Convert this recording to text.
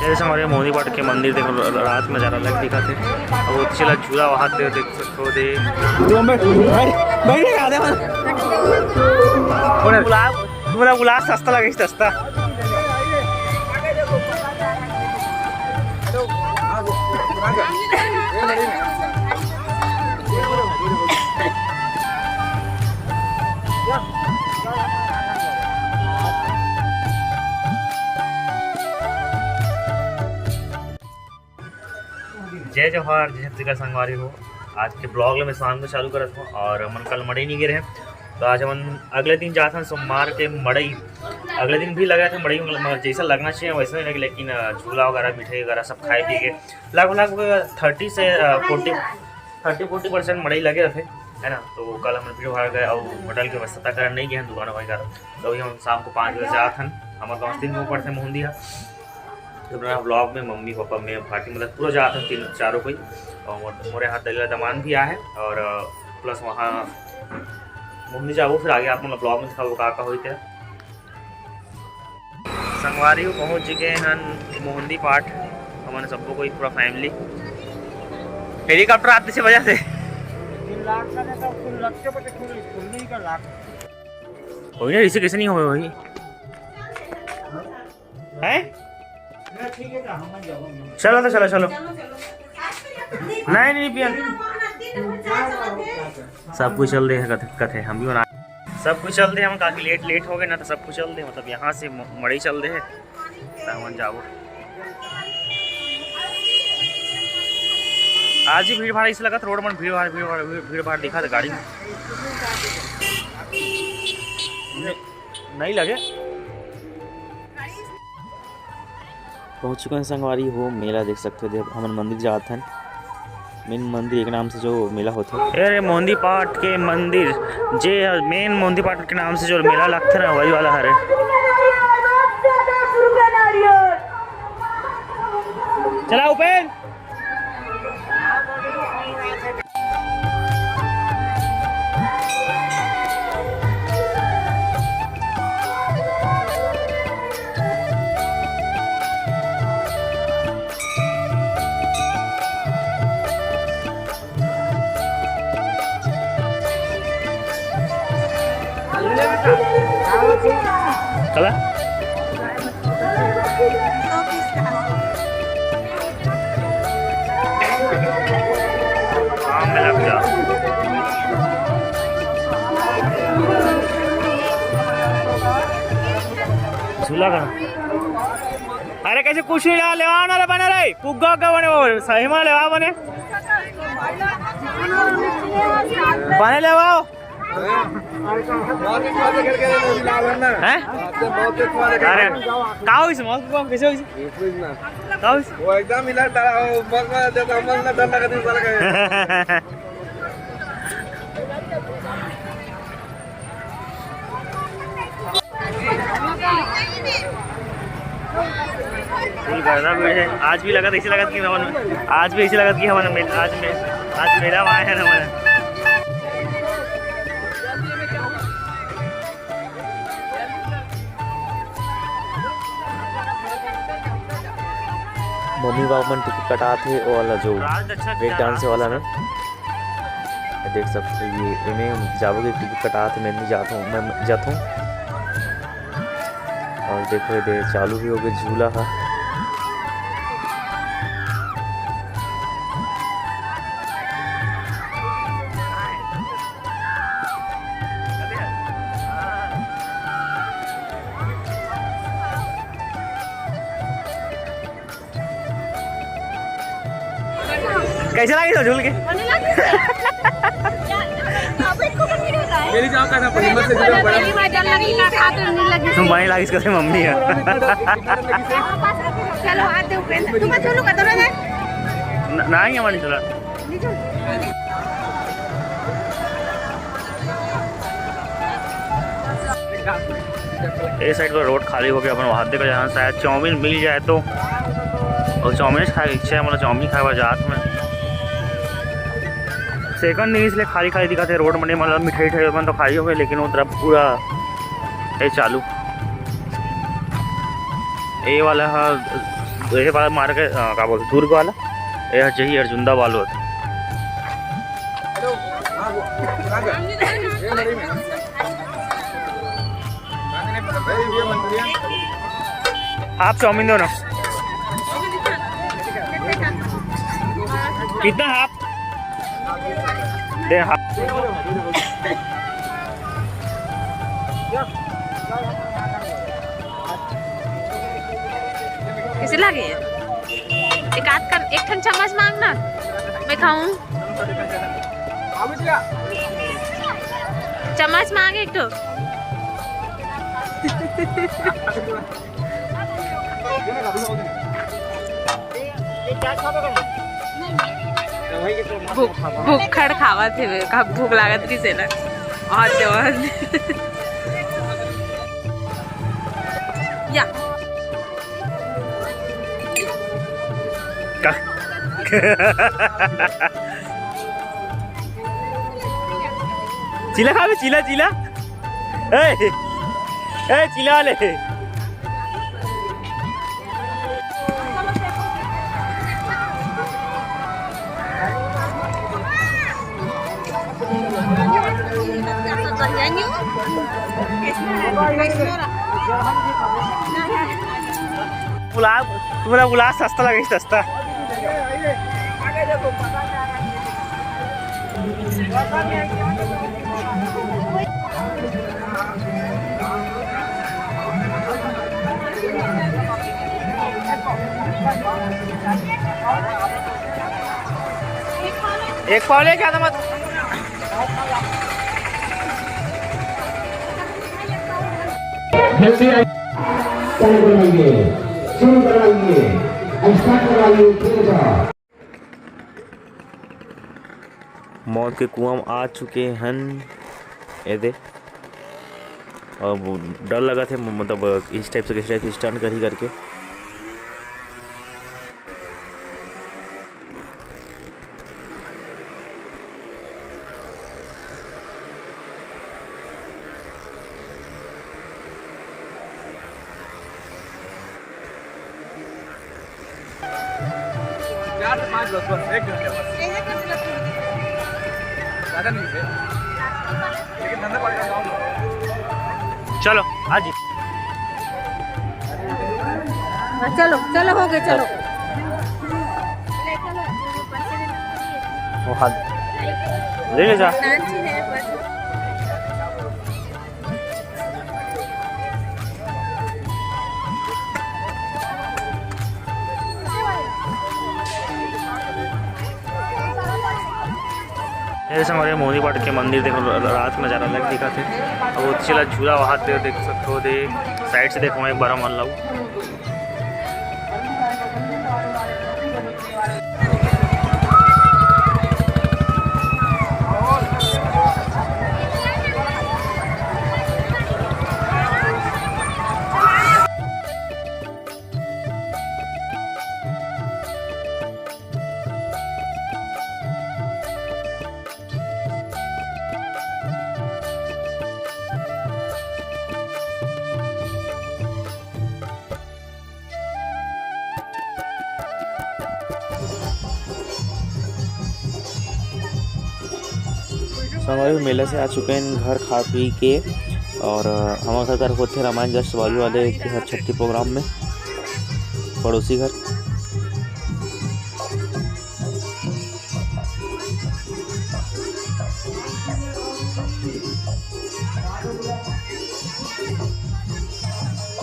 जैसे हमारे मोदी पाट के मंदिर देखो रात में ज़्यादा अलग दिखा थे। और वो चला झूला वहाँ देख सकते हो दे गुलाब सस्ता लगे सस्ता। जय जवाहर जय छत्तीसगढ़ संगवारी हो। आज के ब्लॉग में शाम को चालू करत हूँ और मन कल मड़ई नहीं गिरे हैं तो आज हम अगले दिन जाते हैं सोमवार के मड़ई। अगले दिन भी लगा था मड़ई जैसा लगना चाहिए वैसा नहीं लगे, लेकिन झूला वगैरह मिठाई वगैरह सब खाए पी के लगभग 30 से 40% मड़ई लगे थे है ना। तो कल हम भीड़ भाड़ गए और होटल की व्यवस्था कर नहीं गए हैं दुकान वगैरह। तो अभी हम शाम को 5 बजे आते हैं। हमारे गाँव 3 ऊपर थे मोहंदिया तो ब्लॉग में मम्मी पापा में पार्टी मतलब पूरा जाते हैं 3-4 कोई। और मोरे हाथ दलीला दमान भी आया है और प्लस वहाँ मोहनी जाओ फिर आगे आप मतलब ब्लॉग में दिखाओ का हुई थे। संगवारी पहुँच गए हैं मोहंदी पाठ हमारे सबको कोई पूरा फैमिली। हेलीकॉप्टर आते से वजह से हो ना इसे कैसे नहीं हो वही है। चलो तो चलो चलो नहीं पिया सब कुछ चल रहे हैं कथे हम भी बना सब कुछ चल रहे हैं। हम काफ़ी लेट हो गए ना तो सब कुछ चल रहे मतलब यहाँ से मड़ई चल रहे हैं हम जाओ। आज ही भीड़ भाड़ इसे लगा था रोड में भीड़ भाड़ दिखा था गाड़ी में नहीं लगे। पहुँच चुके हैं संगवारी हो मेला देख सकते हो। हम मंदिर जाते हैं मेन मंदिर एक नाम से जो मेला होता है अरे मोहंदी पाठ के मंदिर जे मेन मोहंदी पाठ के नाम से जो मेला लगता है ना वही वाला है। चला उपेन चला में लग जा झूला का अरे कैसे कुछ नहीं लेवा ना बने रे पुग्गा का बने वो सही में लेवा बने लेवा अरे काऊ इस मौत को कैसे होइस काऊ वो एकदम मिला तारा मौत में जब हम ना डर लगा दिन साल का आज भी लगा था इसी लगा कि आज भी इसी लगा कि हमारा आज मेला आया है ना हमारा। मम्मी पापा मन टिकट कटा थे वो वाला जो ब्रेक डांस वाला में देख सकते ये इन्हें जाओगे टिकट कटा थे मैं नहीं जाता हूँ और देखो ये चालू भी हो गया झूला है। कैसे लगी तो झूल के मेरी जाओ का ना हिम्मत से बड़ा तुम वहीं लगी इसके मम्मी है चलो हाथ दे ऊपर तुम चलो का तो ना नहीं हमारी चला ये साइड पर रोड खाली हो गया अपन वहाँ देखा जहाँ शायद चाउमीन मिल जाए तो और चाउमीन खाने की इच्छा है मतलब चाउमीन खाए हुआ जात में सेकंड नहीं इसलिए खाली खाली दिखाते रोड में मतलब मिठाई तो खाली हो गए लेकिन वो तरफ पूरा ये चालू ये वाला ये बात मार के का बोलते दुर्ग वाला ये जही अर्जुंदा वालो हाफ चाउमीन दो ना कितना हाफ दे हाफ कैसे लगे एक आध का एक ठन चम्मच मांगना मैं खाऊं चम्मच मांगे एक तो भूख खड़ खावा थे भूख लागत रही से ना या चिला खावे चिला चिला ए चिला वाले गुलाब तुम्हारा गुलाब सस्ता लगे सस्ता एक पाव ले क्या था मत जल्दी कराइए शुरू कराइए ऐसा कराइए मौत के कुआं में आ चुके हैं ये दे और डर लगा थे मतलब इस टाइप से स्टंट कर ही करके एक घंटे ज़्यादा नहीं थे लेकिन धंधा पड़ेगा चलो आज चलो चलो हो गए चलो वो हाथ ले जा जैसे हमारे मोदी पाट के मंदिर देखो रात में नज़ारा अलग दिखा थे और वो चिला झूला वहाँ देख सकते हो दे साइड से देखो एक बार मान लो संगवारी मेला से आ चुके हैं घर खा पी के और हमारे घर होते रामायण जस्ट बाजू वाले छठी प्रोग्राम में पड़ोसी घर